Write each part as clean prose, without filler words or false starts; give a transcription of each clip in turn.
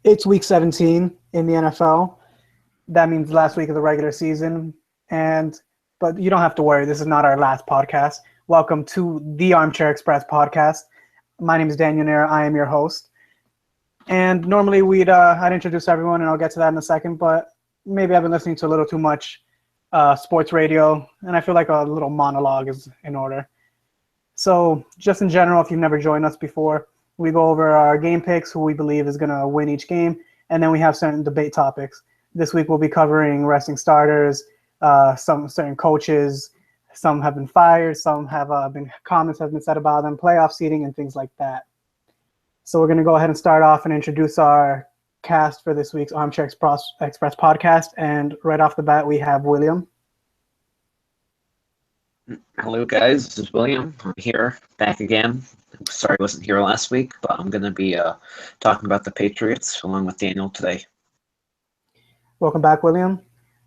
It's week 17 in the NFL. That means last week of the regular season. But you don't have to worry. This is not our last podcast. Welcome to the Armchair Express podcast. My name is Daniel Nair. I am your host. And normally I'd introduce everyone, and I'll get to that in a second. But maybe I've been listening to a little too much sports radio, and I feel like a little monologue is in order. So just in general, if you've never joined us before, we go over our game picks, who we believe is going to win each game, and then we have certain debate topics. This week we'll be covering resting starters, some certain coaches, some have been fired, some have comments have been said about them, playoff seeding, and things like that. So we're going to go ahead and start off and introduce our cast for this week's Armchair Express podcast. And right off the bat, we have William. Hello, guys. This is William. I'm here, back again. Sorry I wasn't here last week, but I'm going to be talking about the Patriots along with Daniel today. Welcome back, William.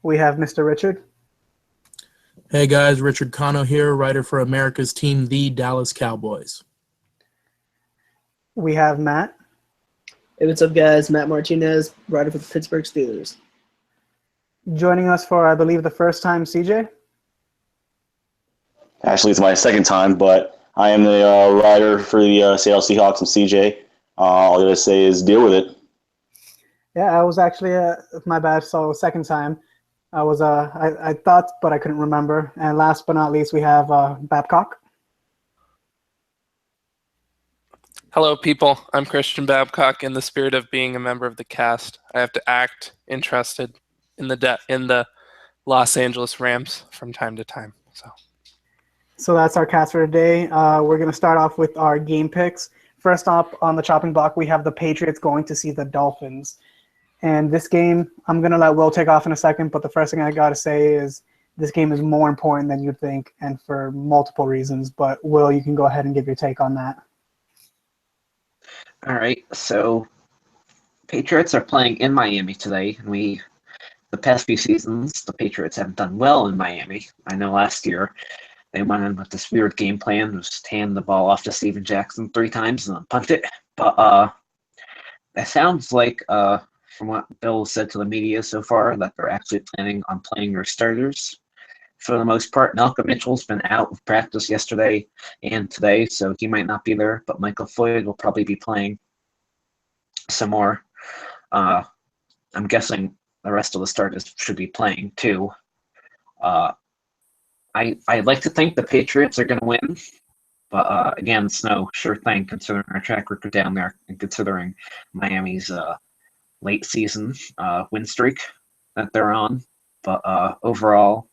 We have Mr. Richard. Hey, guys. Richard Cano here, writer for America's team, the Dallas Cowboys. We have Matt. Hey, what's up, guys? Matt Martinez, writer for the Pittsburgh Steelers. Joining us for, I believe, the first time, CJ. Actually, it's my second time, but I am the writer for the Seattle Seahawks and CJ. All I gotta say is deal with it. Yeah, I was actually my bad. So second time, I thought, but I couldn't remember. And last but not least, we have Babcock. Hello, people. I'm Christian Babcock. In the spirit of being a member of the cast, I have to act interested in the Los Angeles Rams from time to time. So that's our cast for today. We're going to start off with our game picks. First up on the chopping block, we have the Patriots going to see the Dolphins. And this game, I'm going to let Will take off in a second, but the first thing I got to say is this game is more important than you'd think, and for multiple reasons. But Will, you can go ahead and give your take on that. All right, so Patriots are playing in Miami today, and the past few seasons, the Patriots haven't done well in Miami. I know last year they went in with this weird game plan, just hand the ball off to Steven Jackson 3 times and then punt it. But it sounds like, from what Bill said to the media so far, that they're actually planning on playing their starters. For the most part, Malcolm Mitchell's been out of practice yesterday and today, so he might not be there, but Michael Floyd will probably be playing some more. I'm guessing the rest of the starters should be playing too. I'd like to think the Patriots are going to win, but again, it's no sure thing considering our track record down there and considering Miami's late season win streak that they're on. But overall,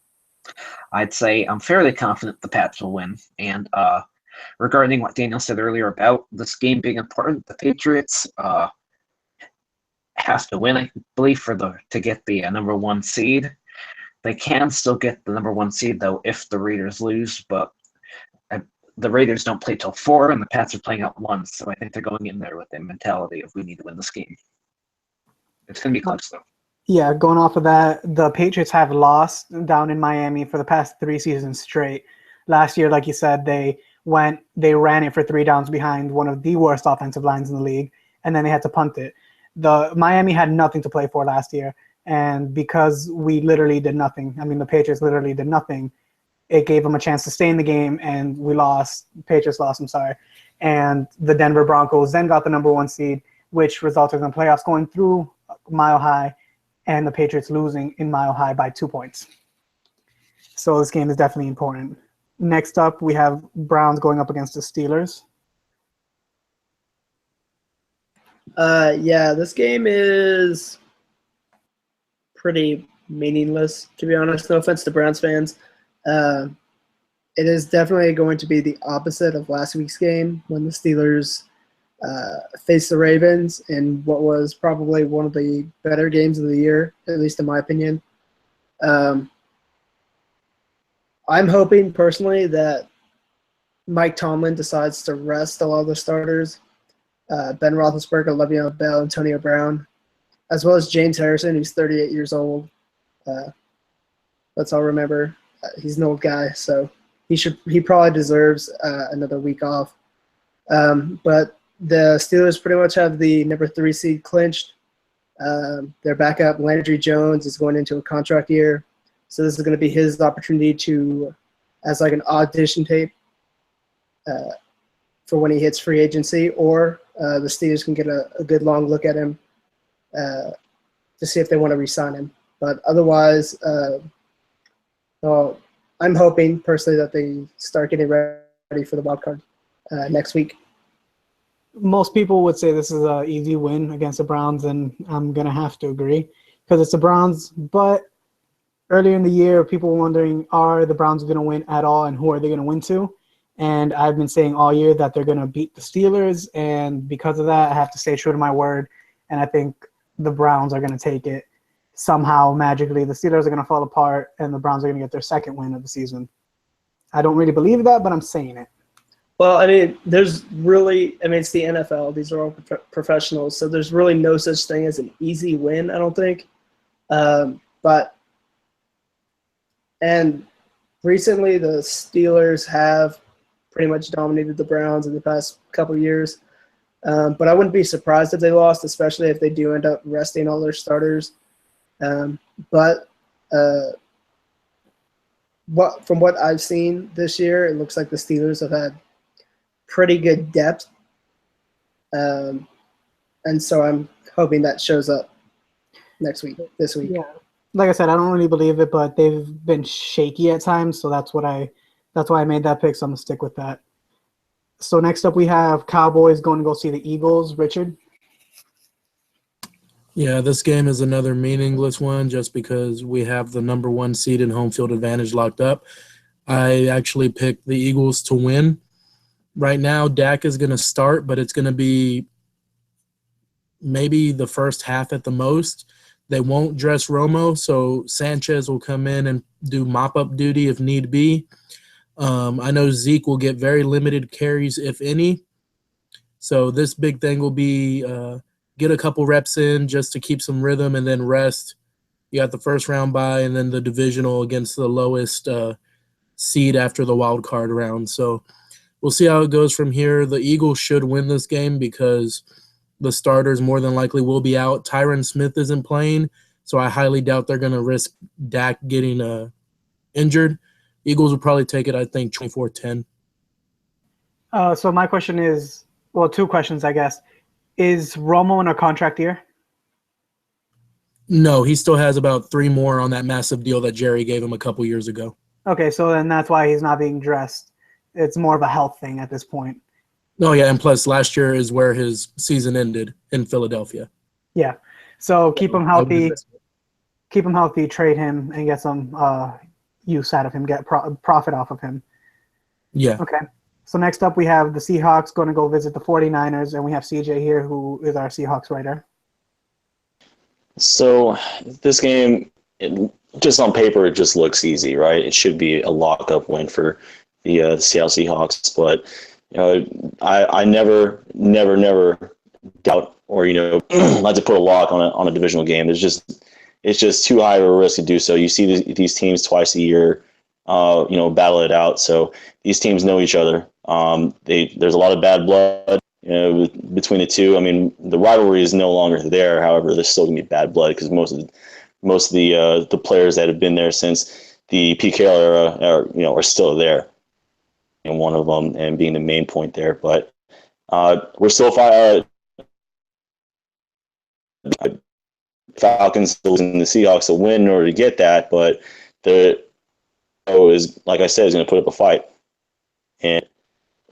I'd say I'm fairly confident the Pats will win. And regarding what Daniel said earlier about this game being important, the Patriots have to win, I believe, to get the number 1 seed. They can still get the number 1 seed, though, if the Raiders lose, but the Raiders don't play till 4, and the Pats are playing at 1, so I think they're going in there with the mentality of we need to win this game. It's going to be close, though. Yeah, going off of that, the Patriots have lost down in Miami for the past 3 seasons straight. Last year, like you said, they ran it for 3 downs behind one of the worst offensive lines in the league, and then they had to punt it. Miami had nothing to play for last year. And because we literally did nothing, the Patriots literally did nothing, it gave them a chance to stay in the game, and we lost. Patriots lost, I'm sorry. And the Denver Broncos then got the number 1 seed, which resulted in the playoffs going through Mile High, and the Patriots losing in Mile High by 2 points. So this game is definitely important. Next up, we have Browns going up against the Steelers. Yeah, this game is pretty meaningless, to be honest. No offense to Browns fans. It is definitely going to be the opposite of last week's game when the Steelers faced the Ravens in what was probably one of the better games of the year, at least in my opinion. I'm hoping personally that Mike Tomlin decides to rest a lot of the starters. Ben Roethlisberger, Le'Veon Bell, Antonio Brown, as well as James Harrison, who's 38 years old. Let's all remember he's an old guy, so he probably deserves another week off. But the Steelers pretty much have the number 3 seed clinched. Their backup, Landry Jones, is going into a contract year. So this is going to be his opportunity as like an audition tape for when he hits free agency, or the Steelers can get a good long look at him to see if they want to re-sign him. But otherwise, well, I'm hoping personally that they start getting ready for the wild card next week. Most people would say this is an easy win against the Browns, and I'm going to have to agree because it's the Browns. But earlier in the year, people were wondering, are the Browns going to win at all, and who are they going to win to? And I've been saying all year that they're going to beat the Steelers, and because of that, I have to stay true to my word, and I think the Browns are going to take it somehow, magically. The Steelers are going to fall apart, and the Browns are going to get their second win of the season. I don't really believe that, but I'm saying it. Well, I mean, it's the NFL. These are all professionals, so there's really no such thing as an easy win, I don't think. And recently the Steelers have pretty much dominated the Browns in the past couple of years. But I wouldn't be surprised if they lost, especially if they do end up resting all their starters. From what I've seen this year, it looks like the Steelers have had pretty good depth. And so I'm hoping that shows up this week. Yeah. Like I said, I don't really believe it, but they've been shaky at times, so that's why I made that pick, so I'm going to stick with that. So next up we have Cowboys going to go see the Eagles. Richard? Yeah, this game is another meaningless one just because we have the number 1 seed and home field advantage locked up. I actually picked the Eagles to win. Right now, Dak is going to start, but it's going to be maybe the first half at the most. They won't dress Romo, so Sanchez will come in and do mop-up duty if need be. I know Zeke will get very limited carries, if any. So this big thing will be get a couple reps in just to keep some rhythm and then rest. You got the first round bye and then the divisional against the lowest seed after the wild card round. So we'll see how it goes from here. The Eagles should win this game because the starters more than likely will be out. Tyron Smith isn't playing, so I highly doubt they're going to risk Dak getting injured. Eagles will probably take it, I think, 24-10. So my question is, well, 2 questions, I guess. Is Romo in a contract year? No, he still has about 3 more on that massive deal that Jerry gave him a couple years ago. Okay, so then that's why he's not being dressed. It's more of a health thing at this point. Oh, yeah, and plus last year is where his season ended in Philadelphia. Yeah, so keep him healthy, trade him, and get some use out of him, get profit off of him. Yeah. Okay, so next up we have the Seahawks going to go visit the 49ers, and we have CJ here, who is our Seahawks writer. So this game, just on paper, it just looks easy, right? It should be a lock-up win for the Seattle Seahawks, but I never doubt or like to put a lock on a divisional game. It's just too high of a risk to do so. You see these teams twice a year, battle it out. So these teams know each other. There's a lot of bad blood between the two. I mean, the rivalry is no longer there. However, there's still gonna be bad blood because most of the players that have been there since the PK era are still there. And one of them and being the main point there. But we're still Falcons and the Seahawks will win in order to get that, but is, like I said, is going to put up a fight. And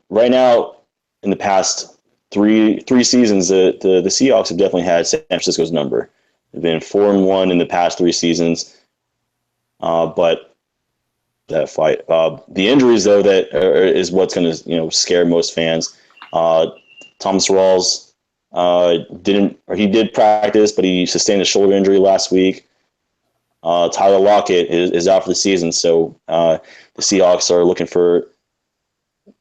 right now, in the past three seasons, the Seahawks have definitely had San Francisco's number. They've been 4-1 in the past 3 seasons, but that fight. The injuries, though, is what's going to scare most fans. Thomas Rawls did practice, but he sustained a shoulder injury last week. Tyler Lockett is out for the season, so the Seahawks are looking for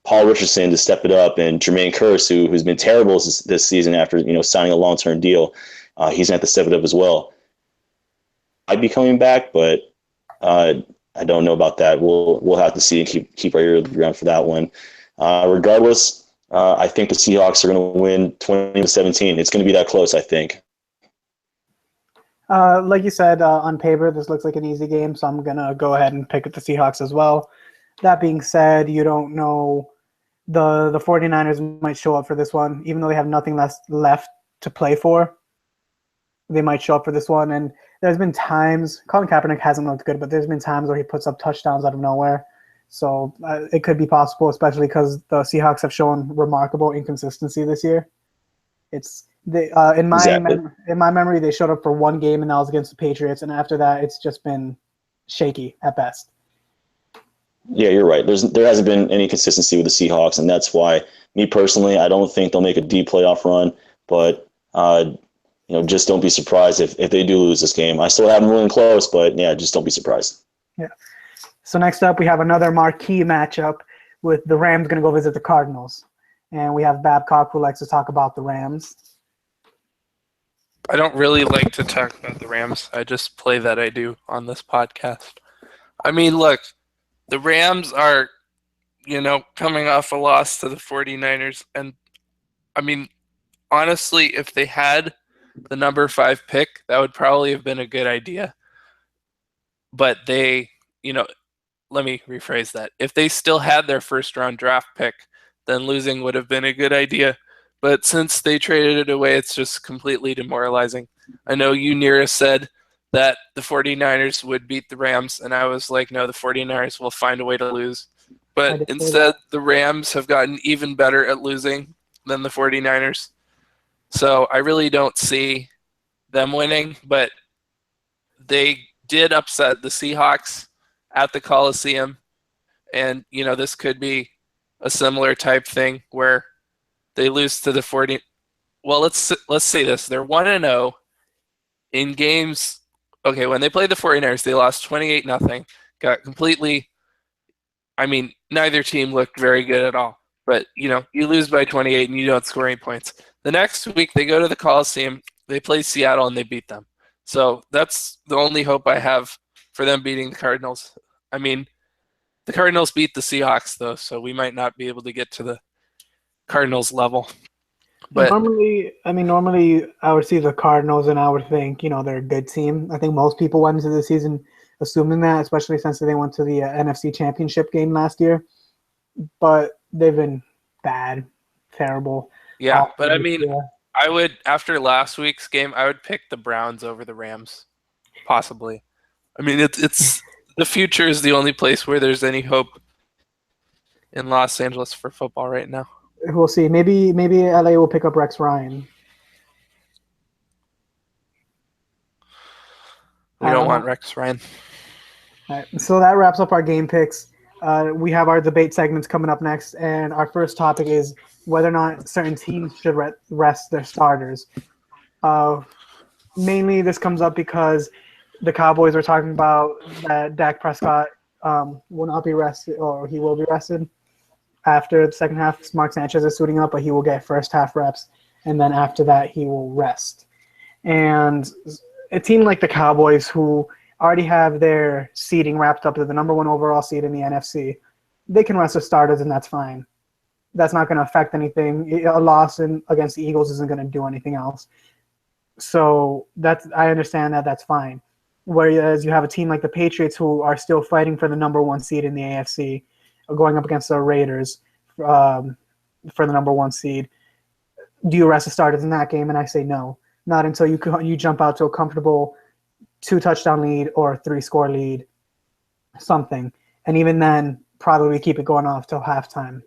Paul Richardson to step it up, and Jermaine Kearse, who's been terrible this season after signing a long-term deal. He's going to have to step it up as well. I'd be coming back, but I don't know about that. We'll have to see and keep our ear to the ground for that one. Regardless, I think the Seahawks are going to win 20-17. It's going to be that close, I think. Like you said, on paper, this looks like an easy game, so I'm going to go ahead and pick up the Seahawks as well. That being said, you don't know the 49ers might show up for this one, even though they have nothing left to play for. They might show up for this one, and there's been times Colin Kaepernick hasn't looked good, but there's been times where he puts up touchdowns out of nowhere. So it could be possible, especially because the Seahawks have shown remarkable inconsistency this year. It's in my memory they showed up for one game, and that was against the Patriots, and after that it's just been shaky at best. Yeah, you're right. There hasn't been any consistency with the Seahawks, and that's why, me personally, I don't think they'll make a deep playoff run. But just don't be surprised if they do lose this game. I still have them really close, but yeah, just don't be surprised. Yeah. So next up, we have another marquee matchup with the Rams going to go visit the Cardinals, and we have Babcock who likes to talk about the Rams. I don't really like to talk about the Rams. I just play that I do on this podcast. I mean, look. The Rams are, coming off a loss to the 49ers. And, I mean, honestly, if they had the number 5 pick, that would probably have been a good idea. But they, let me rephrase that. If they still had their first-round draft pick, then losing would have been a good idea. But since they traded it away, it's just completely demoralizing. I know you, Neera, said that the 49ers would beat the Rams, and I was like, no, the 49ers will find a way to lose. But instead, the Rams have gotten even better at losing than the 49ers. So I really don't see them winning, but they did upset the Seahawks at the Coliseum, and, this could be a similar type thing where they lose to the 40. Well, let's say this. They're 1-0 in games. Okay, when they played the 49ers, they lost 28-0. Got completely, neither team looked very good at all. But, you lose by 28 and you don't score any points. The next week, they go to the Coliseum, they play Seattle, and they beat them. So that's the only hope I have for them beating the Cardinals. I mean, the Cardinals beat the Seahawks, though, so we might not be able to get to the Cardinals level. But normally I would see the Cardinals and I would think, they're a good team. I think most people went into the season assuming that, especially since they went to the NFC Championship game last year. But they've been bad, terrible. Yeah, but I would, after last week's game, I would pick the Browns over the Rams, possibly. I mean, it's the future is the only place where there's any hope in Los Angeles for football right now. We'll see. Maybe LA will pick up Rex Ryan. We don't want Rex Ryan. All right, so that wraps up our game picks. We have our debate segments coming up next, and our first topic is whether or not certain teams should rest their starters. Mainly, this comes up because the Cowboys are talking about that Dak Prescott will not be rested, or he will be rested after the second half. Mark Sanchez is suiting up, but he will get first half reps, and then after that he will rest. And a team like the Cowboys, who already have their seeding wrapped up to the number 1 overall seed in the NFC, they can rest their starters, and that's fine. That's not going to affect anything. A loss against the Eagles isn't going to do anything else. So I understand that's fine. Whereas you have a team like the Patriots, who are still fighting for the number 1 seed in the AFC, going up against the Raiders for the number 1 seed. Do you rest the starters in that game? And I say no. Not until you jump out to a comfortable 2-touchdown lead or 3-score lead, something. And even then, probably keep it going off till halftime.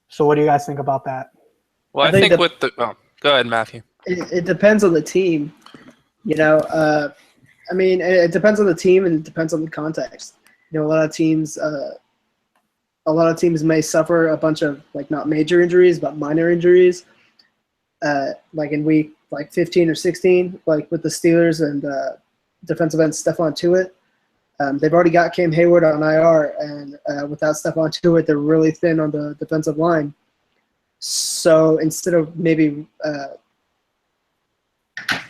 So what do you guys think about that? Well, I think go ahead, Matthew. It depends on the team. It depends on the team and it depends on the context. A lot of teams may suffer a bunch of not major injuries but minor injuries. Like in week 15 or 16, with the Steelers and defensive end Stephon Tuitt. They've already got Cam Hayward on IR, and without Stephon Tuitt, they're really thin on the defensive line. So instead of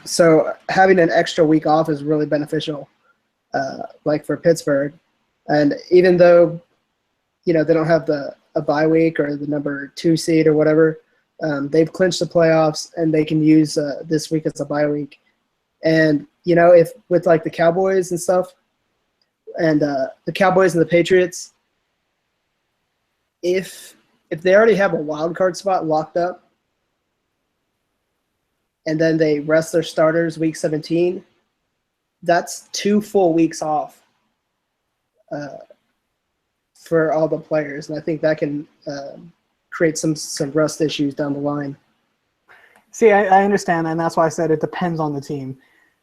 so having an extra week off is really beneficial, for Pittsburgh. And even though, they don't have a bye week or the number 2 seed or whatever, they've clinched the playoffs, and they can use this week as a bye week And, if with like the Cowboys and stuff, and the Cowboys and the Patriots, if they already have a wild card spot locked up, and then they rest their starters week 17, that's 2 full weeks off for all the players, and I think that can create some rust issues down the line. See, I understand that, and that's why I said it depends on the team.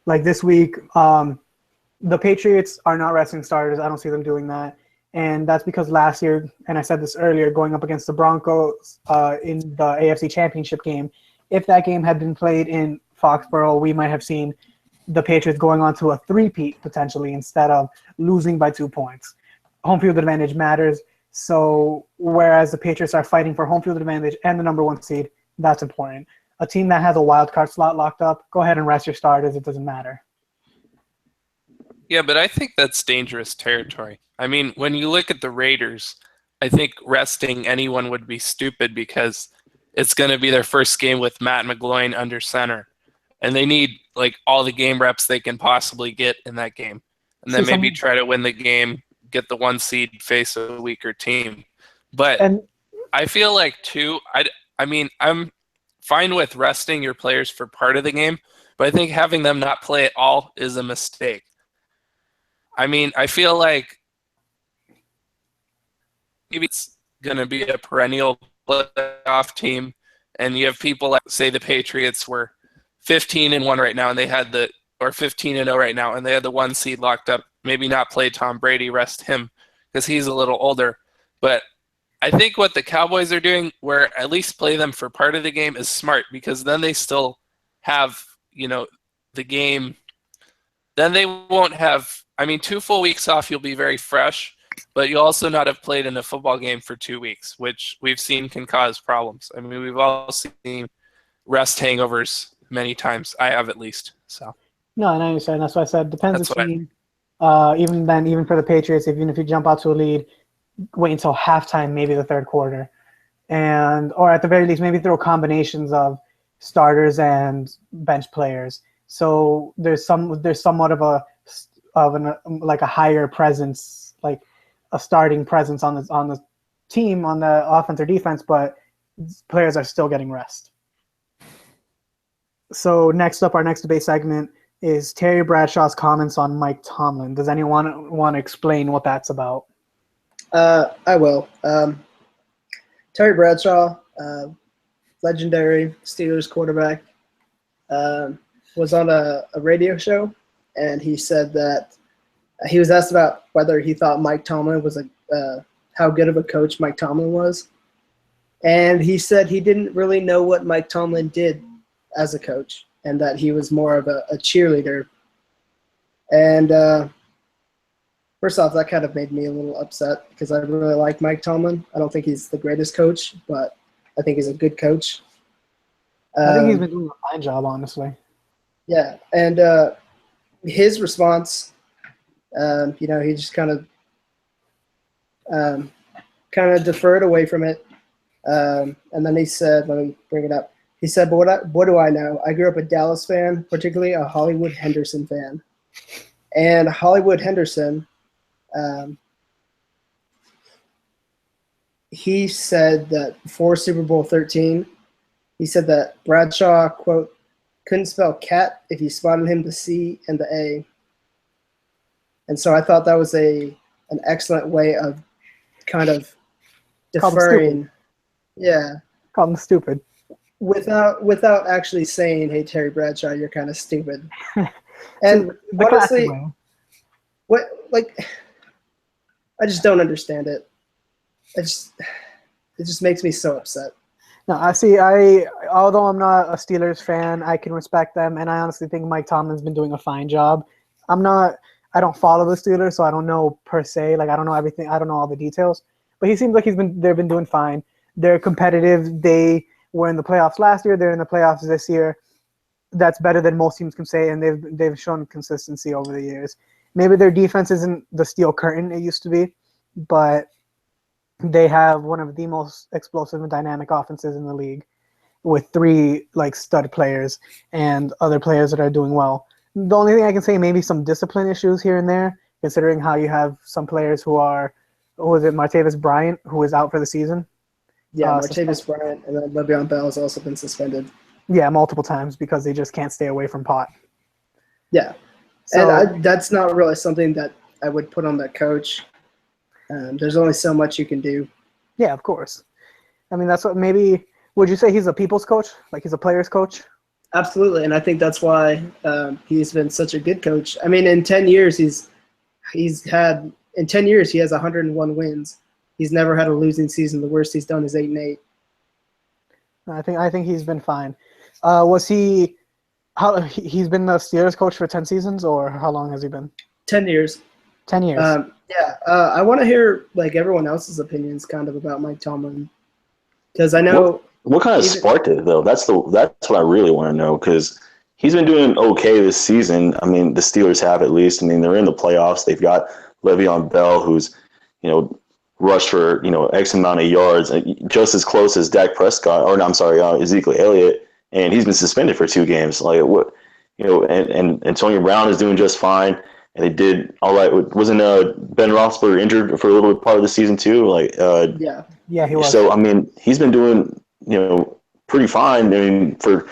Like this week, the Patriots are not resting starters. I don't see them doing that. And that's because last year, and I said this earlier, going up against the Broncos in the AFC Championship game, if that game had been played in Foxborough, we might have seen the Patriots going on to a three-peat potentially instead of losing by 2 points. Home field advantage matters. So whereas the Patriots are fighting for home field advantage and the number 1 seed, that's important. A team that has a wild card slot locked up, go ahead and rest your starters. It doesn't matter. Yeah, but I think that's dangerous territory. I mean, when you look at the Raiders, I think resting anyone would be stupid because it's going to be their first game with Matt McGloin under center. And they need like all the game reps they can possibly get in that game. And then maybe try to win the game, get the 1 seed, face a weaker team. But I feel like too, I mean, I'm fine with resting your players for part of the game, but I think having them not play at all is a mistake. I mean, I feel like maybe it's going to be a perennial playoff team, and you have people like, say, the Patriots were 15-1 right now, and they had or 15-0 right now, and they had the 1 seed locked up. Maybe not play Tom Brady, rest him because he's a little older. But I think what the Cowboys are doing, where at least play them for part of the game, is smart because then they still have, the game. Then they won't have, 2 full weeks off, you'll be very fresh, but you'll also not have played in a football game for 2 weeks, which we've seen can cause problems. I mean, we've all seen rest hangovers many times. I have at least. So. No, and I understand. That's why I said depends on the team. Even for the Patriots, even if you jump out to a lead, wait until halftime, maybe the third quarter, or at the very least, maybe throw combinations of starters and bench players. So there's somewhat of a higher presence, like a starting presence on the team, on the offense or defense, but players are still getting rest. So next up, our next debate segment is Terry Bradshaw's comments on Mike Tomlin. Does anyone want to explain what that's about? I will. Terry Bradshaw, legendary Steelers quarterback, was on a radio show, and he said that he was asked about whether he thought Mike Tomlin was how good of a coach Mike Tomlin was, and he said he didn't really know what Mike Tomlin did as a coach, and that he was more of a cheerleader. And first off, that kind of made me a little upset because I really like Mike Tomlin. I don't think he's the greatest coach, but I think he's a good coach. I think he's been doing a fine job, honestly. Yeah, and his response, he just kind of deferred away from it, and then he said, "Let me bring it up." He said, "But what do I know? I grew up a Dallas fan, particularly a Hollywood Henderson fan, and Hollywood Henderson." He said that before Super Bowl 13, he said that Bradshaw, quote, couldn't spell cat if you spotted him the C and the A. And so I thought that was an excellent way of kind of deferring. Yeah. Call him stupid. Without actually saying, "Hey, Terry Bradshaw, you're kind of stupid." And honestly, I just don't understand it. It just makes me so upset. No, although I'm not a Steelers fan, I can respect them, and I honestly think Mike Tomlin's been doing a fine job. I don't follow the Steelers, so I don't know per se. Like, I don't know everything. I don't know all the details, but he seems like they've been doing fine. They're competitive. They were in the playoffs last year. They're in the playoffs this year. That's better than most teams can say, and they've shown consistency over the years. Maybe their defense isn't the steel curtain it used to be, but they have one of the most explosive and dynamic offenses in the league with 3 stud players and other players that are doing well. The only thing I can say, maybe some discipline issues here and there, considering how you have some players who are, was it Martavis Bryant, who is out for the season? Yeah, Martavis Bryant and then Le'Veon Bell has also been suspended. Yeah, multiple times because they just can't stay away from pot. Yeah, So, and that's not really something that I would put on the coach. There's only so much you can do. yeah, of course. I mean, that's what maybe. Would you say he's a people's coach? Like he's a player's coach? Absolutely, and I think that's why he's been such a good coach. I mean, in 10 years, he has 101 wins. He's never had a losing season. The worst he's done is 8-8. I think he's been fine. Was he? He's been the Steelers coach for 10 seasons, or how long has he been? 10 years. 10 years. I want to hear like everyone else's opinions, kind of about Mike Tomlin, because I know what kind of sparked it though. That's what I really want to know, because he's been doing okay this season. I mean, the Steelers have at least. I mean, they're in the playoffs. They've got Le'Veon Bell, who's rushed for X amount of yards, just as close as Dak Prescott, or no, I'm sorry, Ezekiel Elliott, and he's been suspended for 2 games. Like what, and Antonio Brown is doing just fine, and they did all right. Wasn't Ben Roethlisberger injured for a little part of the season too? Yeah, he was. So I mean, he's been doing pretty fine. I mean, for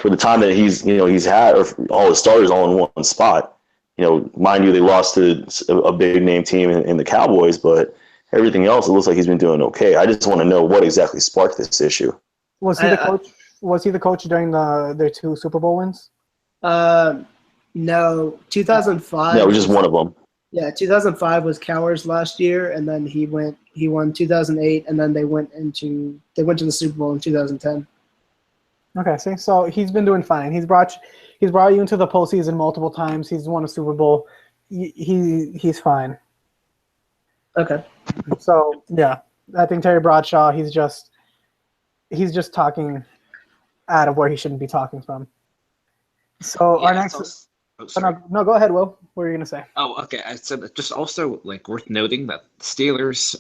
the time that he's had, or all his starters all in one spot. Mind you, they lost to a big name team in the Cowboys, but everything else, it looks like he's been doing okay. I just want to know what exactly sparked this issue. Was he the coach? Was he the coach during their 2 Super Bowl wins? No, 2005. No, it was just one of them. Yeah, 2005 was Cowher's last year, and then he won 2008, and then they went to the Super Bowl in 2010. Okay, see, so he's been doing fine. He's brought you into the postseason multiple times. He's won a Super Bowl. He's fine. Okay. So yeah, I think Terry Bradshaw, he's just talking out of where he shouldn't be talking from. So our next. No, go ahead, Will. What were you gonna say? Oh, okay. I said just also worth noting that the Steelers,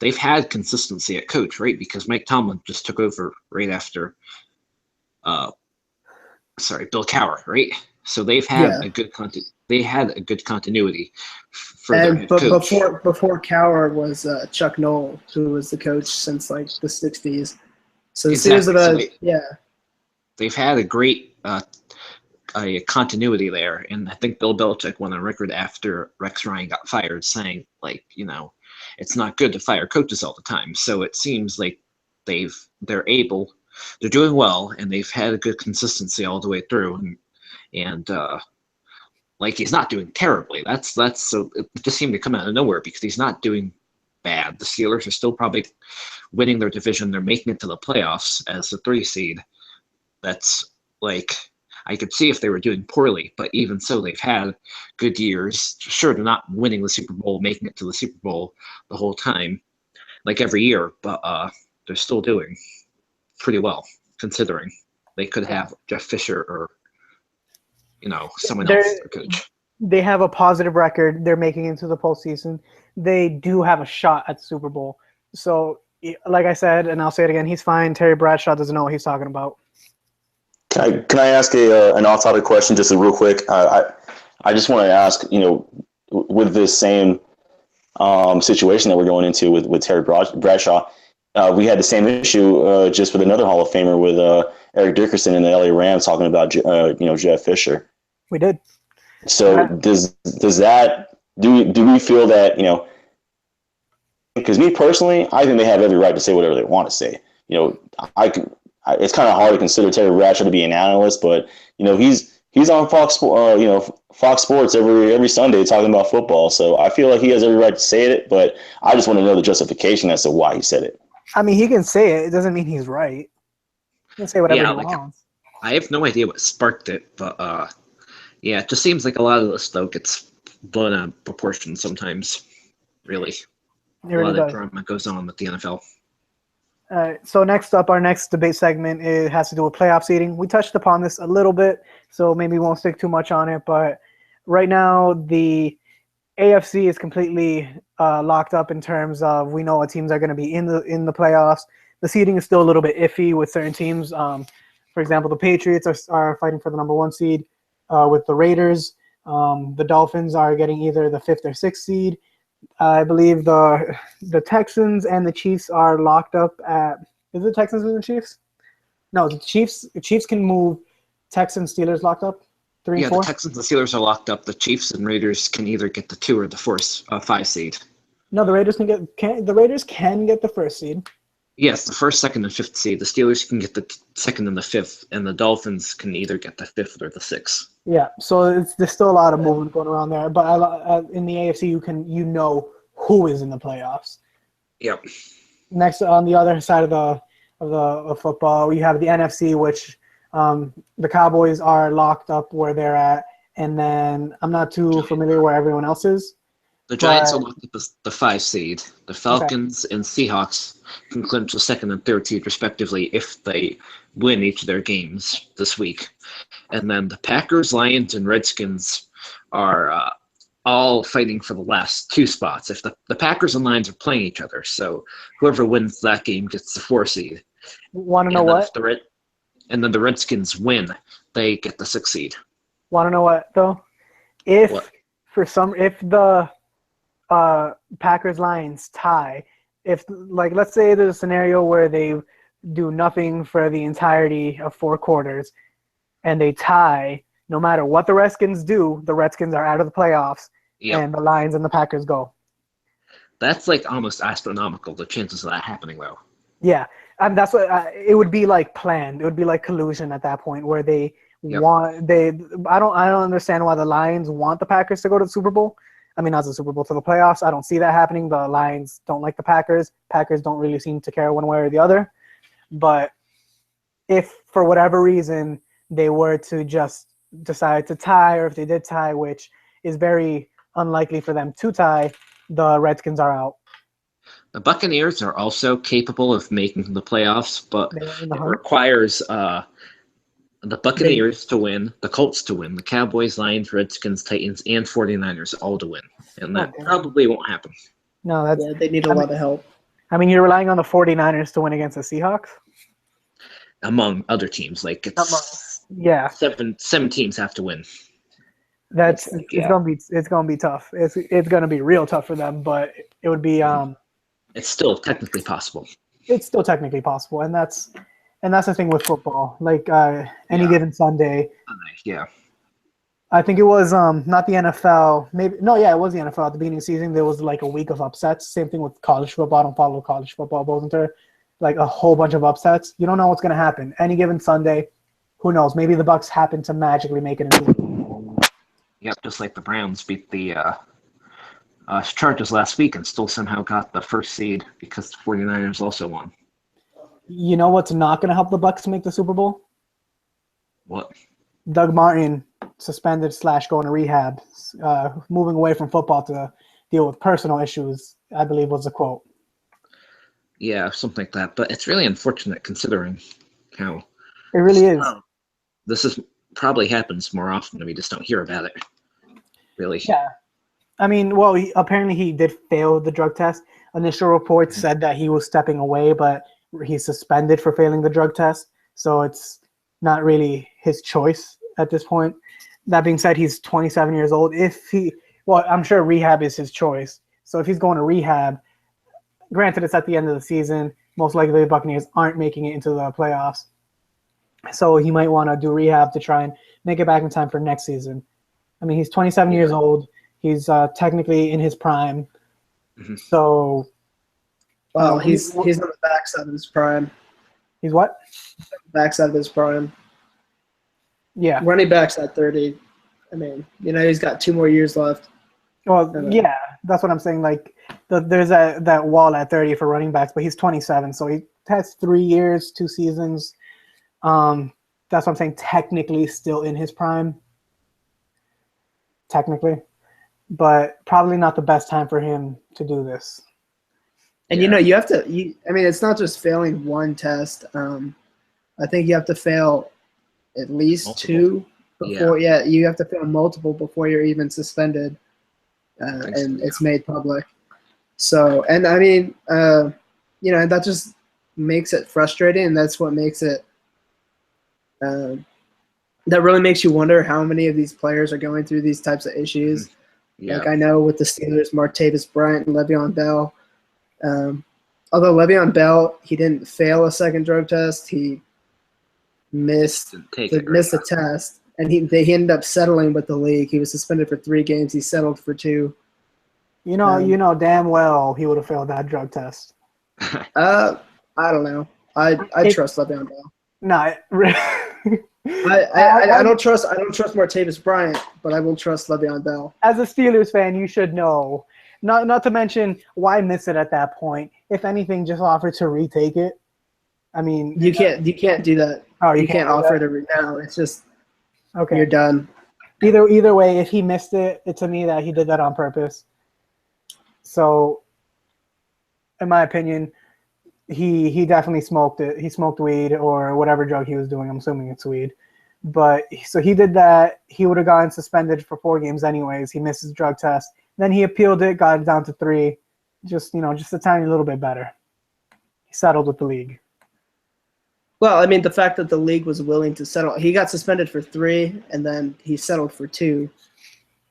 they've had consistency at coach, right? Because Mike Tomlin just took over right after, Bill Cowher, right? So they've had a good continuity for their head coach. Before Cowher was Chuck Noll, who was the coach since the 60s. So the Steelers they've had a great a continuity there, and I think Bill Belichick went on record after Rex Ryan got fired, saying it's not good to fire coaches all the time. So it seems like they're doing well, and they've had a good consistency all the way through, and he's not doing terribly. That's so it just seemed to come out of nowhere because he's not doing bad. The Steelers are still probably winning their division. They're making it to the playoffs as the 3 seed. That's I could see if they were doing poorly, but even so, they've had good years. Sure, they're not winning the Super Bowl, making it to the Super Bowl the whole time, every year, but they're still doing pretty well, considering they could have Jeff Fisher or someone else as coach. They have a positive record. They're making it to the postseason. They do have a shot at the Super Bowl. So, like I said, and I'll say it again, he's fine. Terry Bradshaw doesn't know what he's talking about. Can I ask an off-topic question just real quick? I just want to ask, with this same situation that we're going into with Terry Bradshaw, we had the same issue just with another Hall of Famer with Eric Dickerson and the LA Rams talking about Jeff Fisher. We did. So does that do we feel that because me personally, I think they have every right to say whatever they want to say. It's kind of hard to consider Terry Bradshaw to be an analyst, but he's on Fox Sports every Sunday talking about football. So I feel like he has every right to say it, but I just want to know the justification as to why he said it. I mean, he can say it. It doesn't mean he's right. He can say whatever he wants. I have no idea what sparked it, but it just seems like a lot of this though gets blown out of proportion sometimes. Really, a lot of drama goes on with the NFL. So next up, our next debate segment has to do with playoff seeding. We touched upon this a little bit, so maybe we won't stick too much on it. But right now, the AFC is completely locked up in terms of we know what teams are going to be in the playoffs. The seeding is still a little bit iffy with certain teams. For example, the Patriots are fighting for the number 1 seed. with the Raiders. The Dolphins are getting either the 5th or 6th seed. I believe the Texans and the Chiefs are locked up at. Is it Texans and the Chiefs? No, the Chiefs. The Chiefs can move. Texans, Steelers locked up. 3 and Yeah, 4. the Texans and Steelers are locked up. The Chiefs and Raiders can either get the 2 or the 5 seed. No, the Raiders the Raiders can get the 1st seed. Yes, the 1st, 2nd, and 5th seed. The Steelers can get the 2nd and the 5th, and the Dolphins can either get the 5th or the 6th. Yeah, so there's still a lot of movement going around there. But in the AFC, you know who is in the playoffs. Yep. Next, on the other side of football, we have the NFC, which the Cowboys are locked up where they're at, and then I'm not too familiar where everyone else is. The Giants are locked up as the 5 seed. The Falcons Okay. and Seahawks can clinch the 2nd and 3rd seed, respectively, if they win each of their games this week. And then the Packers, Lions, and Redskins are all fighting for the last 2 spots. If the Packers and Lions are playing each other, so whoever wins that game gets the 4 seed. Want to know what? And then the Redskins win, they get the 6 seed. Want to know what though? If What? if the Packers Lions tie, if let's say there's a scenario where they do nothing for the entirety of 4 quarters and they tie, no matter what the Redskins do, the Redskins are out of the playoffs. Yep. And the Lions and the Packers go. That's like almost astronomical, the chances of that happening, though. Yeah, and that's what it would be like planned. It would be like collusion at that point where they want I don't understand why the Lions want the Packers to go to the Super Bowl. I mean, not the Super Bowl, to the playoffs. I don't see that happening. The Lions don't like the Packers. Packers don't really seem to care one way or the other. But if for whatever reason they were to just decide to tie, or if they did tie, which is very unlikely for them to tie, the Redskins are out. The Buccaneers are also capable of making the playoffs, but it requires the Buccaneers to win, the Colts to win, the Cowboys, Lions, Redskins, Titans, and 49ers all to win. And that probably won't happen. No, they need a lot of help. I mean, you're relying on the 49ers to win against the Seahawks? Among other teams. Like, it's seven teams have to win. It's gonna be tough. It's gonna be real tough for them, but it would be it's still technically possible. It's still technically possible, and that's the thing with football. Like any given Sunday. Yeah. I think it was not the NFL. It was the NFL at the beginning of the season. There was like a week of upsets. Same thing with college football. I don't follow college football, but wasn't there like a whole bunch of upsets? You don't know what's gonna happen. Any given Sunday, who knows? Maybe the Bucs happen to magically make it into. Yep, just like the Browns beat the Chargers last week and still somehow got the 1st seed because the 49ers also won. You know what's not going to help the Bucs make the Super Bowl? What? Doug Martin suspended / going to rehab, moving away from football to deal with personal issues, I believe was the quote. Yeah, something like that. But it's really unfortunate considering how... It really is. This probably happens more often and we just don't hear about it. Really. Yeah. I mean, well, apparently he did fail the drug test. Initial reports said that he was stepping away, but he's suspended for failing the drug test. So it's not really his choice at this point. That being said, he's 27 years old. I'm sure rehab is his choice. So if he's going to rehab, granted it's at the end of the season, most likely the Buccaneers aren't making it into the playoffs. So he might want to do rehab to try and make it back in time for next season. I mean, he's 27 years old. He's technically in his prime. Mm-hmm. So, he's on the backside of his prime. He's what? Backside of his prime. Yeah. Running back's at 30. I mean, he's got 2 more years left. Well, yeah, that's what I'm saying. Like, there's that wall at 30 for running backs, but he's 27, so he has 3 years, 2 seasons. That's what I'm saying. Technically, still in his prime. Technically, but probably not the best time for him to do this. And you have to. I mean, it's not just failing one test. I think you have to fail at least multiple. 2 before. Yeah, you have to fail multiple before you're even suspended, and it's made public. So, and I mean, that just makes it frustrating, and that's what makes it, that really makes you wonder how many of these players are going through these types of issues. Yeah. Like I know with the Steelers, Martavis Bryant and Le'Veon Bell. Although Le'Veon Bell, he didn't fail a second drug test. He missed the test, and he ended up settling with the league. He was suspended for 3 games. He settled for 2. You know damn well he would have failed that drug test. I don't know. I trust Le'Veon Bell. No, I don't trust Martavis Bryant, but I will trust Le'Veon Bell. As a Steelers fan, you should know. Not to mention, why miss it at that point? If anything, just offer to retake it. I mean, you can't do that. Oh, you can't offer to now. It's just okay. You're done. Either way, if he missed it, it's to me that he did that on purpose. So, in my opinion, he definitely smoked it. He smoked weed or whatever drug he was doing. I'm assuming it's weed. But so he did that. He would have gotten suspended for 4 games anyways. He missed his drug test. Then he appealed it, got it down to 3. Just a tiny little bit better. He settled with the league. Well, I mean, the fact that the league was willing to settle. He got suspended for 3, and then he settled for 2.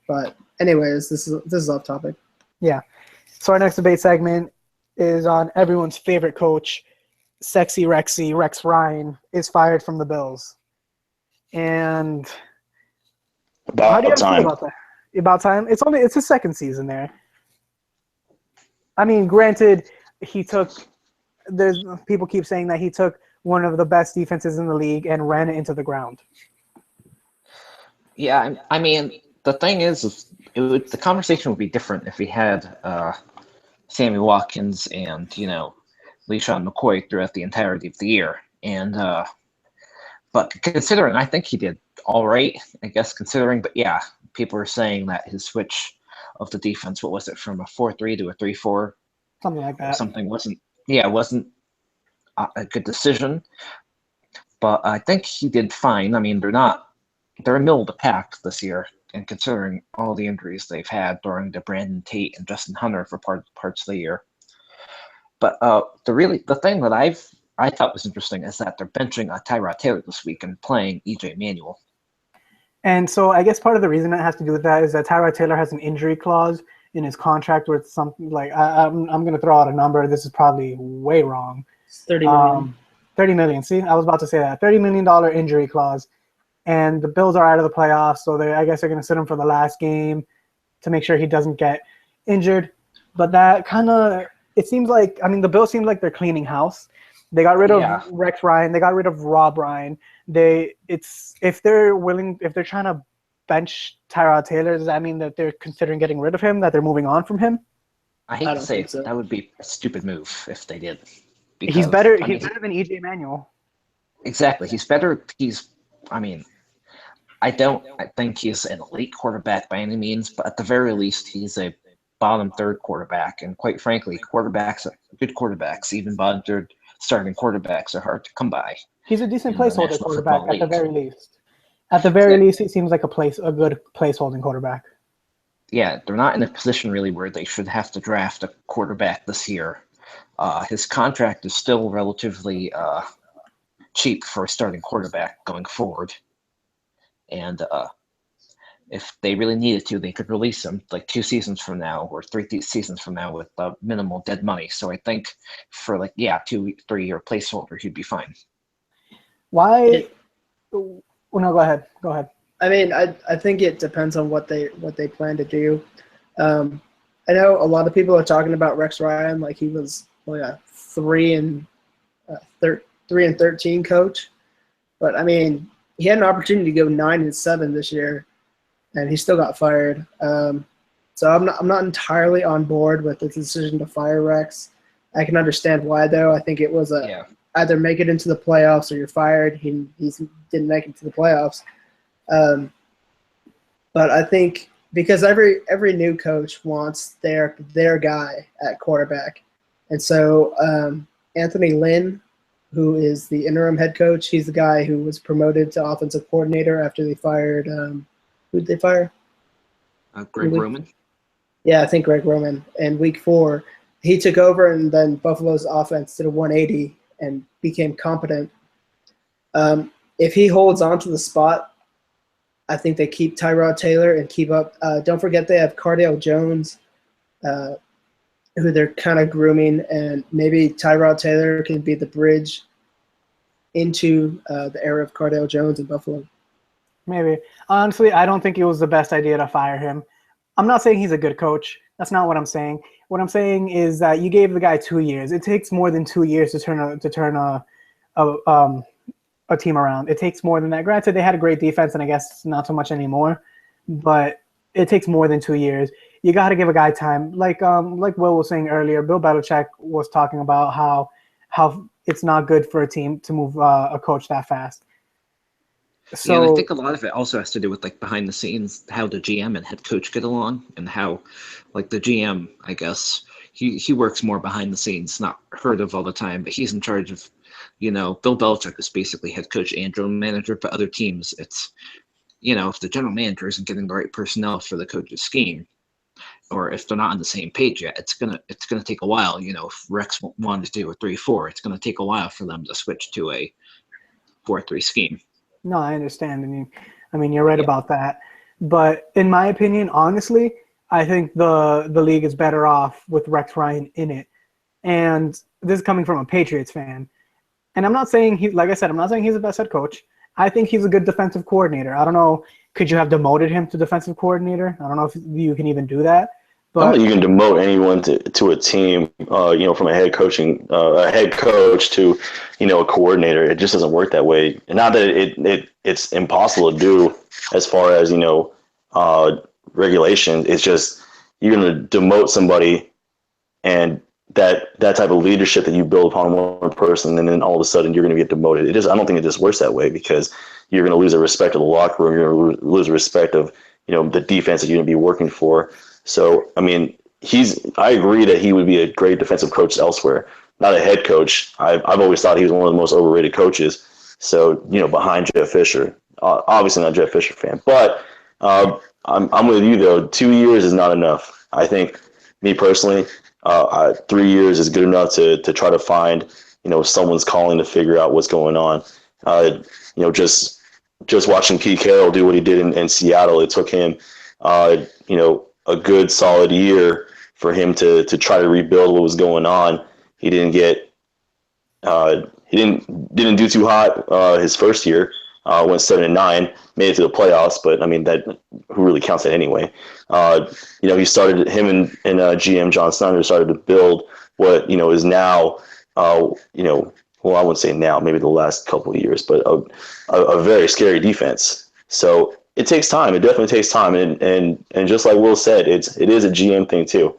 But anyways, this is off topic. Yeah. So our next debate segment is on everyone's favorite coach, Sexy Rexy, Rex Ryan, is fired from the Bills. And how do you feel about that? About time? It's his second season there. I mean, granted, there's people keep saying that he took one of the best defenses in the league and ran it into the ground. Yeah, I mean, the thing is the conversation would be different if we had Sammy Watkins and, LeSean McCoy throughout the entirety of the year. And but considering, I think he did all right, I guess, considering. But yeah, people are saying that his switch of the defense, what was it, from a 4-3 to a 3-4? Something like that. Wasn't a good decision. But I think he did fine. I mean, they're in middle of the pack this year, and considering all the injuries they've had during the Brandon Tate and Justin Hunter for parts of the year. But the thing that I thought was interesting is that they're benching Tyrod Taylor this week and playing EJ Manuel. And so I guess part of the reason it has to do with that is that Tyrod Taylor has an injury clause in his contract where it's something like, I'm going to throw out a number. This is probably way wrong. It's $30 million. $30 million. See, I was about to say that. $30 million injury clause. And the Bills are out of the playoffs, so I guess they're going to sit him for the last game to make sure he doesn't get injured. But that kind of – it seems like – I mean, the Bills seem like they're cleaning house. They got rid of Rex Ryan. They got rid of Rob Ryan. If they're trying to bench Tyrod Taylor, does that mean that they're considering getting rid of him, that they're moving on from him? I hate to say it, that would be a stupid move if they did. Because, he's better than EJ Manuel. Exactly. He's better. I think he's an elite quarterback by any means, but at the very least, he's a bottom third quarterback. And quite frankly, good quarterbacks, even bottom third starting quarterbacks, are hard to come by. He's a decent placeholder quarterback at the very least. At the very least, he seems like a good placeholding quarterback. Yeah, they're not in a position really where they should have to draft a quarterback this year. His contract is still relatively cheap for a starting quarterback going forward. And if they really needed to, they could release him like 2 seasons from now or 3 seasons from now with minimal dead money. So I think for 2-3 year placeholder, he'd be fine. Why? Oh, no, go ahead. Go ahead. I mean, I think it depends on what they plan to do. I know a lot of people are talking about Rex Ryan like he was a 3-13 coach, but I mean, he had an opportunity to go 9-7 this year, and he still got fired. So I'm not entirely on board with the decision to fire Rex. I can understand why, though. I think it was either make it into the playoffs or you're fired. He didn't make it to the playoffs. But I think because every new coach wants their guy at quarterback, and so Anthony Lynn, who is the interim head coach, he's the guy who was promoted to offensive coordinator after they fired. Who did they fire? Greg Roman. Yeah, I think Greg Roman. In week 4, he took over, and then Buffalo's offense did a 180 and became competent. If he holds on to the spot I think they keep Tyrod Taylor and keep up. Don't forget they have Cardale Jones, who they're kind of grooming, and maybe Tyrod Taylor can be the bridge into the era of Cardale Jones in Buffalo. Maybe. Honestly, I don't think it was the best idea to fire him. I'm not saying he's a good coach. That's not what I'm saying. What I'm saying is that you gave the guy 2 years. It takes more than 2 years to turn a team around. It takes more than that. Granted, they had a great defense, and I guess not so much anymore. But it takes more than 2 years. You got to give a guy time. Like Will was saying earlier, Bill Belichick was talking about how it's not good for a team to move a coach that fast. So yeah, and I think a lot of it also has to do with like behind the scenes, how the GM and head coach get along, and how like the GM, I guess, he works more behind the scenes, not heard of all the time, but he's in charge of, Bill Belichick is basically head coach and general manager, but other teams, it's, if the general manager isn't getting the right personnel for the coach's scheme, or if they're not on the same page yet, it's gonna take a while. If Rex wanted to do a 3-4, it's gonna take a while for them to switch to a 4-3 scheme. No, I understand. I mean, you're right about that. But in my opinion, honestly, I think the league is better off with Rex Ryan in it. And this is coming from a Patriots fan. And I'm not saying like I said, I'm not saying he's the best head coach. I think he's a good defensive coordinator. I don't know. Could you have demoted him to defensive coordinator? I don't know if you can even do that. I don't think you can demote anyone to a team, from a head coach to, a coordinator. It just doesn't work that way. And not that it's impossible to do as far as, regulation. It's just you're going to demote somebody, and that type of leadership that you build upon one person, and then all of a sudden you're going to get demoted. I don't think it just works that way, because you're going to lose the respect of the locker room. You're going to lose the respect of, the defense that you're going to be working for. So, I mean, I agree that he would be a great defensive coach elsewhere, not a head coach. I've always thought he was one of the most overrated coaches. So, behind Jeff Fisher, obviously not a Jeff Fisher fan, but I'm with you though. 2 years is not enough. I think, me personally, 3 years is good enough to try to find, someone's calling to figure out what's going on. Just watching Pete Carroll do what he did in Seattle, it took him, a good solid year for him to try to rebuild what was going on. He didn't get he didn't do too hot his first year. Went 7-9, made it to the playoffs, but I mean that who really counts it anyway. He started him and GM John Snyder started to build what is now well, I wouldn't say now, maybe the last couple of years, but a very scary defense. So it takes time. It definitely takes time, and just like Will said, it is a GM thing too.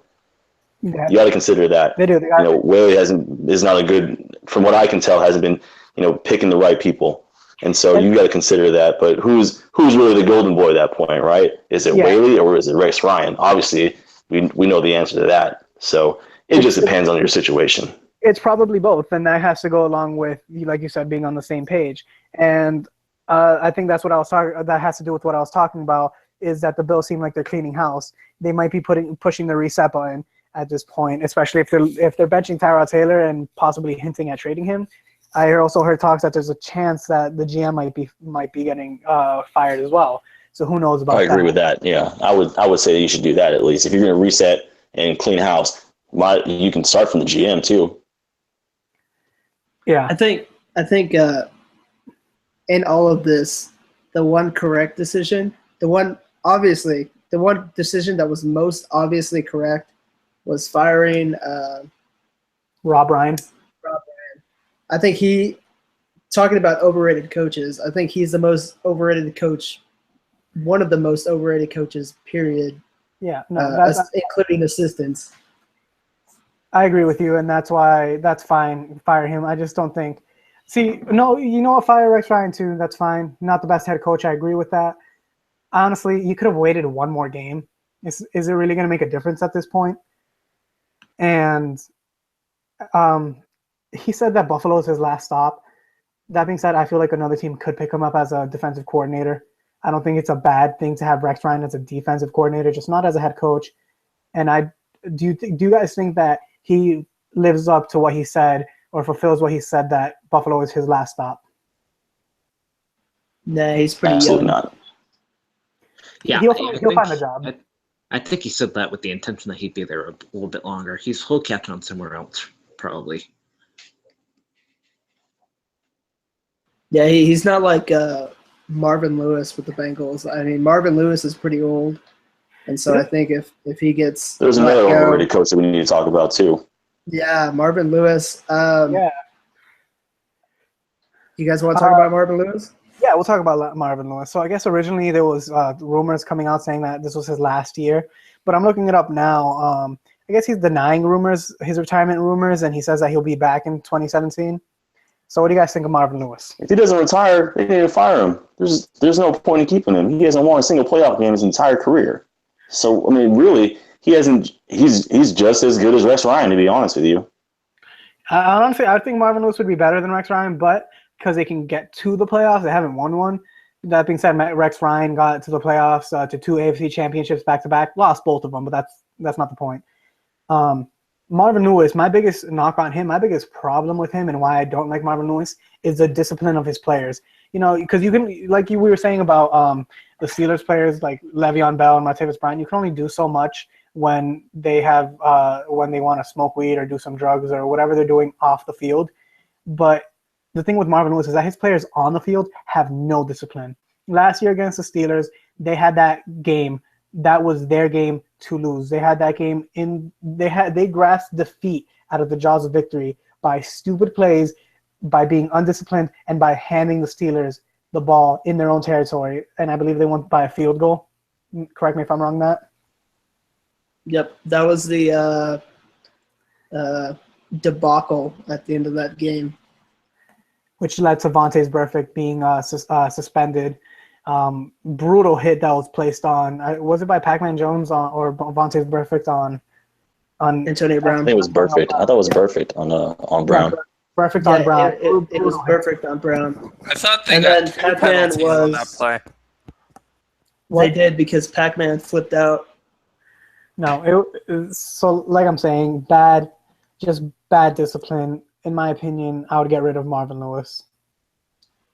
Yeah. You got to consider that. They do. Whaley is not a good, from what I can tell, hasn't been picking the right people, and so you got to consider that. But who's really the golden boy at that point, right? Is it Whaley or is it Rex Ryan? Obviously, we know the answer to that. So it just depends on your situation. It's probably both, and that has to go along with, like you said, being on the same page. And I think that's what I was talking. That has to do with what I was talking about. Is that the Bills seem like they're cleaning house? They might be pushing the reset button at this point, especially if they're benching Tyrod Taylor and possibly hinting at trading him. I also heard talks that there's a chance that the GM might be getting fired as well. So who knows about that? I agree with that. Yeah, I would say that you should do that at least. If you're going to reset and clean house, you can start from the GM too. Yeah, I think in all of this, the one correct decision, the one decision that was most obviously correct was firing Rob Ryan. I think talking about overrated coaches, I think he's the most overrated coach, one of the most overrated coaches, period. Yeah, no, including assistants. I agree with you, and that's why that's fine. Fire him. I just don't think. See, no, what? Fire Rex Ryan too. That's fine. Not the best head coach. I agree with that. Honestly, you could have waited one more game. Is it really going to make a difference at this point? And he said that Buffalo is his last stop. That being said, I feel like another team could pick him up as a defensive coordinator. I don't think it's a bad thing to have Rex Ryan as a defensive coordinator, just not as a head coach. And do you guys think that he lives up to what he said or fulfills what he said, that Buffalo is his last stop? Nah, he's pretty Absolutely young. not. Yeah, he'll I find the think job. I think he said that with the intention that he'd be there a little bit longer. He'll catch on somewhere else, probably. Yeah, he's not like Marvin Lewis with the Bengals. I mean, Marvin Lewis is pretty old, and so I think if he gets There's let another go, overrated coach that we need to talk about too. yeah, Marvin Lewis. Yeah. You guys want to talk about Marvin Lewis? Yeah, we'll talk about Marvin Lewis. So I guess originally there was rumors coming out saying that this was his last year, but I'm looking it up now. I guess he's denying his retirement rumors, and he says that he'll be back in 2017. So what do you guys think of Marvin Lewis? If he doesn't retire, they need to fire him. There's no point in keeping him. He hasn't won a single playoff game his entire career. So I mean, really, he hasn't. He's just as good as Rex Ryan, to be honest with you. Honestly, I think Marvin Lewis would be better than Rex Ryan, but because they can get to the playoffs, they haven't won one. That being said, Rex Ryan got to the playoffs to 2 AFC championships back to back, lost both of them, but that's not the point. Marvin Lewis, my biggest knock on him, my biggest problem with him, and why I don't like Marvin Lewis is the discipline of his players. You know, because you can, we were saying about the Steelers players like Le'Veon Bell and Martavis Bryant, you can only do so much when they have when they want to smoke weed or do some drugs or whatever they're doing off the field. But the thing with Marvin Lewis is that his players on the field have no discipline. Last year against the Steelers, they had that game. That was their game to lose. They had that game they grasped defeat out of the jaws of victory by stupid plays, by being undisciplined, and by handing the Steelers the ball in their own territory. And I believe they won by a field goal. Correct me if I'm wrong, Matt. Yep, that was the debacle at the end of that game, which led to Vontaze Burfict being suspended. Brutal hit that was placed on. Was it by Pac-Man Jones or Vontaze Burfict on Antonio Brown? I think it was Burfict. I thought it was Burfict on Brown. Perfect on Brown. It was perfect on Brown. I thought they And got then 2 Pac-Man penalties on that play. They did because Pac-Man flipped out. No, so like I'm saying, just bad discipline. In my opinion, I would get rid of Marvin Lewis.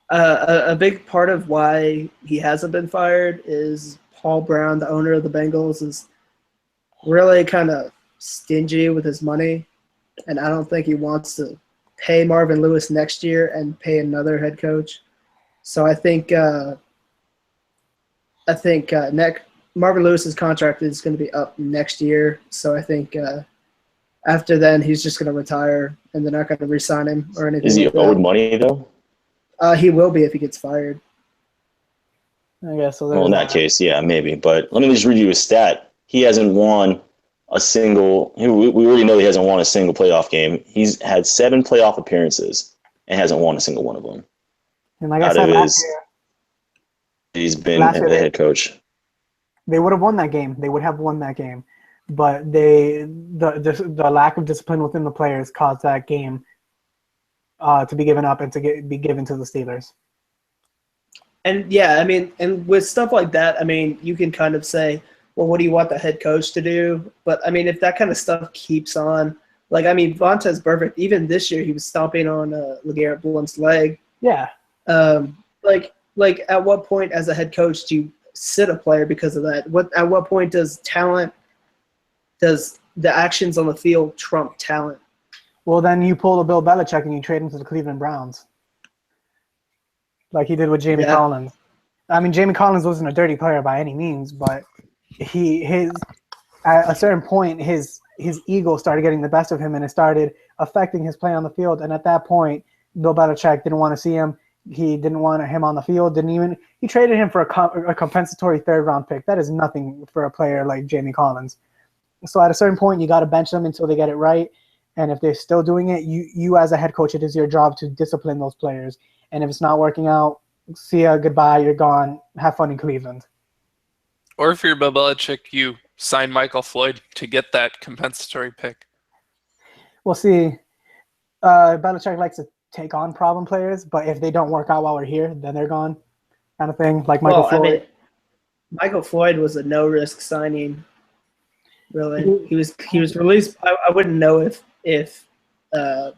A big part of why he hasn't been fired is Paul Brown, the owner of the Bengals, is really kind of stingy with his money, and I don't think he wants to pay Marvin Lewis next year and pay another head coach. So I think Marvin Lewis's contract is going to be up next year. So I think after then he's just going to retire, and they're not going to re-sign him or anything. Is he like owed that. money though? He will be if he gets fired. I guess so. Well, in that case, yeah, maybe. But let me just read you a stat. He hasn't won a single. We already know he hasn't won a single playoff game. He's had 7 playoff appearances and hasn't won a single one of them. And like I said last year, he's been the head coach. They would have won that game. They would have won that game, but the lack of discipline within the players caused that game to be given up and to be given to the Steelers. And yeah, I mean, and with stuff like that, I mean, you can kind of say, well, what do you want the head coach to do? But I mean, if that kind of stuff keeps on, like, I mean, Vontaze Burfict, even this year, he was stomping on LeGarrette Blount's leg. Yeah. Like, at what point as a head coach do you sit a player because of that? At what point does the actions on the field trump talent? Well, then you pull a Bill Belichick and you trade him to the Cleveland Browns, like he did with Jamie Collins. I mean, Jamie Collins wasn't a dirty player by any means, but at a certain point, his ego started getting the best of him, and it started affecting his play on the field. And at that point, Bill Belichick didn't want to see him. He didn't want him on the field. He traded him for a compensatory 3rd-round pick. That is nothing for a player like Jamie Collins. So at a certain point, you got to bench them until they get it right. And if they're still doing it, you as a head coach, it is your job to discipline those players. And if it's not working out, see ya, goodbye, you're gone. Have fun in Cleveland. Or if you're Bill Belichick, you sign Michael Floyd to get that compensatory pick. Well, see, Belichick likes to take on problem players, but if they don't work out while we're here, then they're gone, kind of thing. Like Michael Floyd. I mean, Michael Floyd was a no-risk signing. Really, he was released. I wouldn't know if I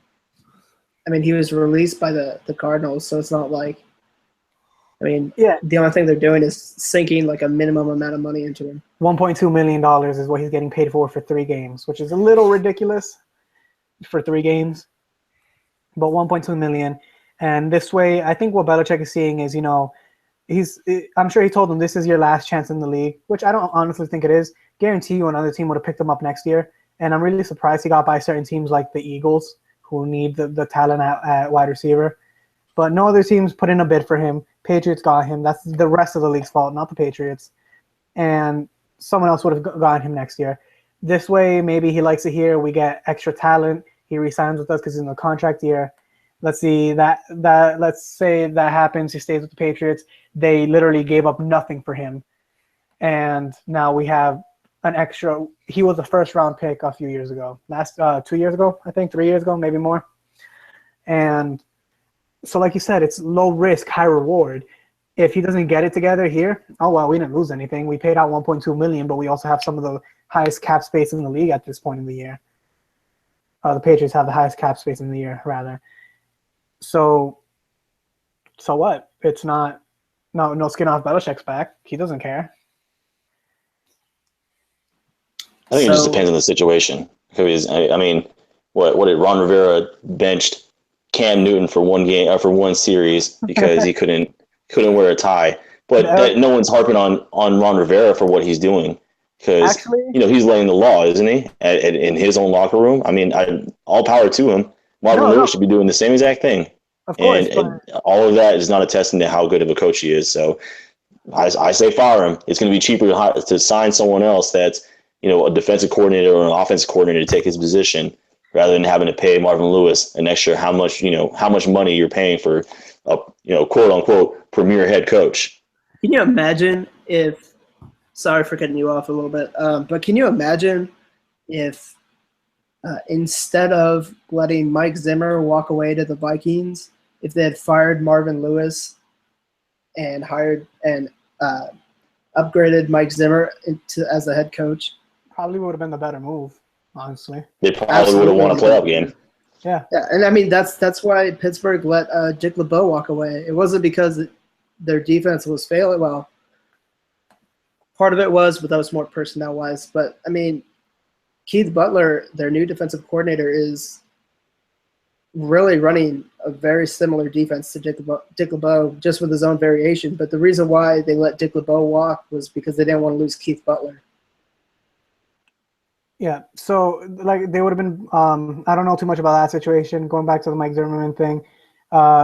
mean, he was released by the Cardinals, so it's not like I mean, Yeah. the only thing they're doing is sinking like a minimum amount of money into him. $1.2 million is what he's getting paid for 3 games, which is a little ridiculous for 3 games. But 1.2 million. And this way, I think what Belichick is seeing is, I'm sure he told him this is your last chance in the league, which I don't honestly think it is. Guarantee you another team would have picked him up next year. And I'm really surprised he got by certain teams like the Eagles, who need the talent at wide receiver. But no other teams put in a bid for him. Patriots got him. That's the rest of the league's fault, not the Patriots. And someone else would have gotten him next year. This way, maybe he likes it here. We get extra talent. He resigns with us because he's in the contract year. Let's see let's say that happens. He stays with the Patriots. They literally gave up nothing for him. And now we have an extra. He was a first-round pick a few years ago. 2 years ago, I think, 3 years ago, maybe more. And so like you said, it's low risk, high reward. If he doesn't get it together here, oh, well, we didn't lose anything. We paid out $1.2 million, but we also have some of the highest cap space in the league at this point in the year. The Patriots have the highest cap space in the year, rather. So what? It's not no skin off Belichick's back. He doesn't care. I think it just depends on the situation. Because I mean, what did Ron Rivera benched Cam Newton for one game or for one series because he couldn't wear a tie? But no one's harping on Ron Rivera for what he's doing because he's laying the law, isn't he? In his own locker room. I mean, all power to him. Marvin Lewis should be doing the same exact thing. Of course, and all of that is not attesting to how good of a coach he is. So I say fire him. It's going to be cheaper to sign someone else that's a defensive coordinator or an offensive coordinator to take his position rather than having to pay Marvin Lewis an extra how much money you're paying for a quote unquote premier head coach. Can you imagine if? Sorry for cutting you off a little bit, but can you imagine if instead of letting Mike Zimmer walk away to the Vikings, if they had fired Marvin Lewis and hired and upgraded Mike Zimmer as the head coach? Probably would have been the better move, honestly. They probably would have won a playoff game. Yeah, and I mean that's why Pittsburgh let Dick LeBeau walk away. It wasn't because their defense was failing. Well, part of it was, but that was more personnel-wise. But I mean, Keith Butler, their new defensive coordinator, is really running a very similar defense to Dick LeBeau, just with his own variation. But the reason why they let Dick LeBeau walk was because they didn't want to lose Keith Butler. Yeah, so like they would have been. I don't know too much about that situation. Going back to the Mike Zimmerman thing,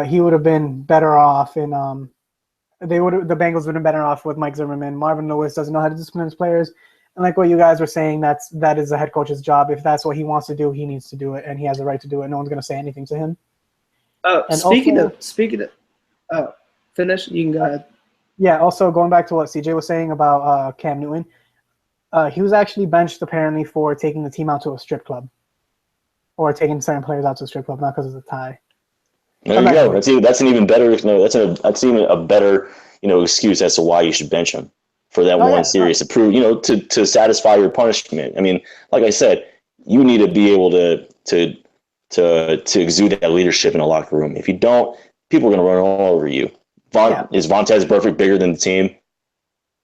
he would have been better off in. The Bengals would have been better off with Mike Zimmerman. Marvin Lewis doesn't know how to discipline his players, and like what you guys were saying, that is the head coach's job. If that's what he wants to do, he needs to do it, and he has the right to do it. No one's going to say anything to him. Oh, and speaking of, finish. You can go ahead. Yeah. Also, going back to what CJ was saying about Cam Newton. He was actually benched apparently for taking the team out to a strip club, or taking certain players out to a strip club, not because of the tie. There you go. That's an even better. That's even a better excuse as to why you should bench him for that one series to prove to satisfy your punishment. I mean, like I said, you need to be able to exude that leadership in a locker room. If you don't, people are going to run all over you. Is Vontaze Burfict bigger than the team?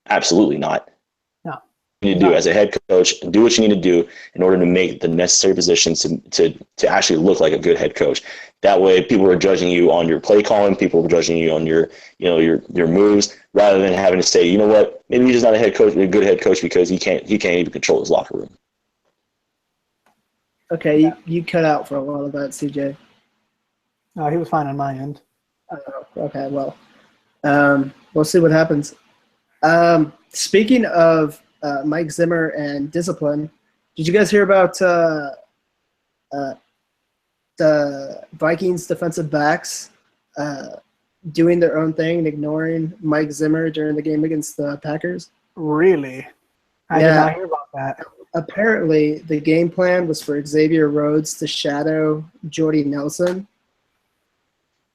Absolutely not. You need to do as a head coach, do what you need to do in order to make the necessary positions to actually look like a good head coach. That way, people are judging you on your play calling, people are judging you on your moves, rather than having to say, you know what, maybe he's just not a good head coach because he can't even control his locker room. Okay, you cut out for a lot of that, CJ. He was fine on my end. Okay, well, we'll see what happens. Speaking of Mike Zimmer and discipline, did you guys hear about the Vikings defensive backs doing their own thing and ignoring Mike Zimmer during the game against the Packers? Really? I did not hear about that. Apparently, the game plan was for Xavier Rhodes to shadow Jordy Nelson.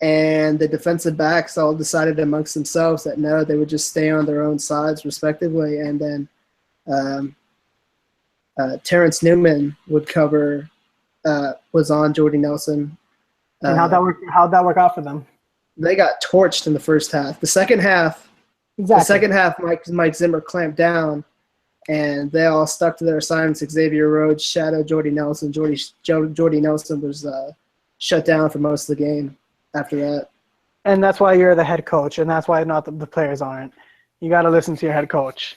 And the defensive backs all decided amongst themselves that no, they would just stay on their own sides respectively. And then Terrence Newman would cover, was on Jordy Nelson. And how'd that work out for them? they got torched in the first half. The second half, Mike Zimmer clamped down, and they all stuck to their assignments. Xavier Rhodes, Shadow, Jordy Nelson. Jordy Nelson was shut down for most of the game after that. And that's why you're the head coach, and that's why not the players aren't. You got to listen to your head coach.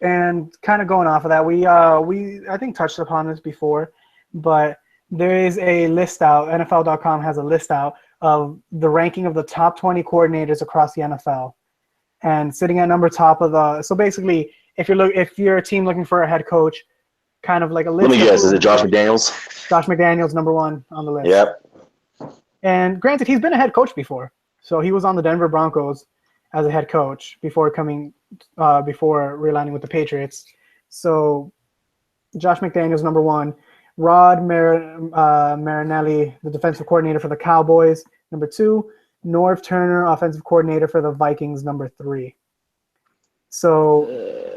And kind of going off of that, we I think touched upon this before, but there is a list out. NFL.com has a list out of the ranking of the top 20 coordinators across the NFL, and sitting at number top of the. So basically, if you're a team looking for a head coach, kind of like a list. Let me guess. Is it Josh McDaniels? Josh McDaniels, number one on the list. Yep. And granted, he's been a head coach before. So he was on the Denver Broncos as a head coach before realigning with the Patriots. So Josh McDaniels, number one. Rod Marinelli, the defensive coordinator for the Cowboys, number two. Norv Turner, offensive coordinator for the Vikings, number three. So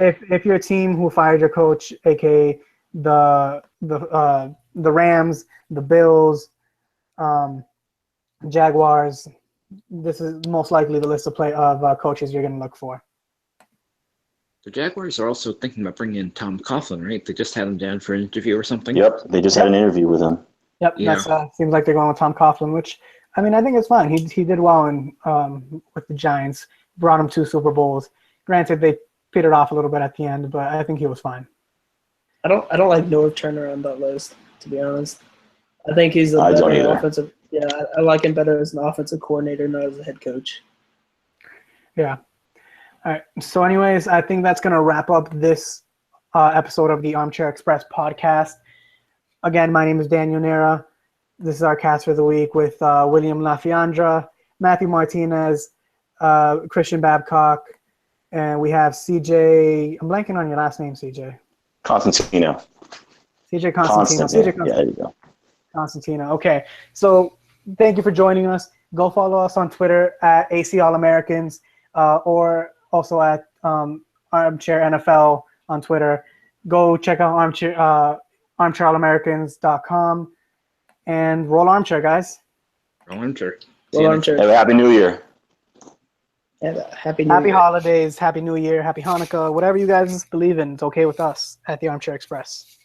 if you're a team who fired your coach, aka the Rams, the Bills, Jaguars, this is most likely the list of coaches you're going to look for. The Jaguars are also thinking about bringing in Tom Coughlin, right? They just had him down for an interview or something. Yep. They just had an interview with him. Yep. Yeah. That seems like they're going with Tom Coughlin, which I mean I think it's fine. He did well with the Giants, brought him 2 Super Bowls. Granted, they petered off a little bit at the end, but I think he was fine. I don't like Norv Turner on that list, to be honest. I think he's a better offensive. Yeah, I like him better as an offensive coordinator, not as a head coach. Yeah. All right. So, anyways, I think that's going to wrap up this episode of the Armchair Express podcast. Again, my name is Daniel Nera. This is our cast for the week with William LaFiandra, Matthew Martinez, Christian Babcock, and we have CJ. I'm blanking on your last name, CJ. Constantino. CJ Constantino. Yeah, there you go. Constantino. Okay. So thank you for joining us. Go follow us on Twitter at AC All Americans or also at Armchair NFL on Twitter. Go check out armchairawllamericans.com and roll Armchair, guys. Roll Armchair. Roll Armchair. Have a happy New Year. Happy New Year. Happy holidays, Happy New Year, Happy Hanukkah, whatever you guys believe in, it's okay with us at the Armchair Express.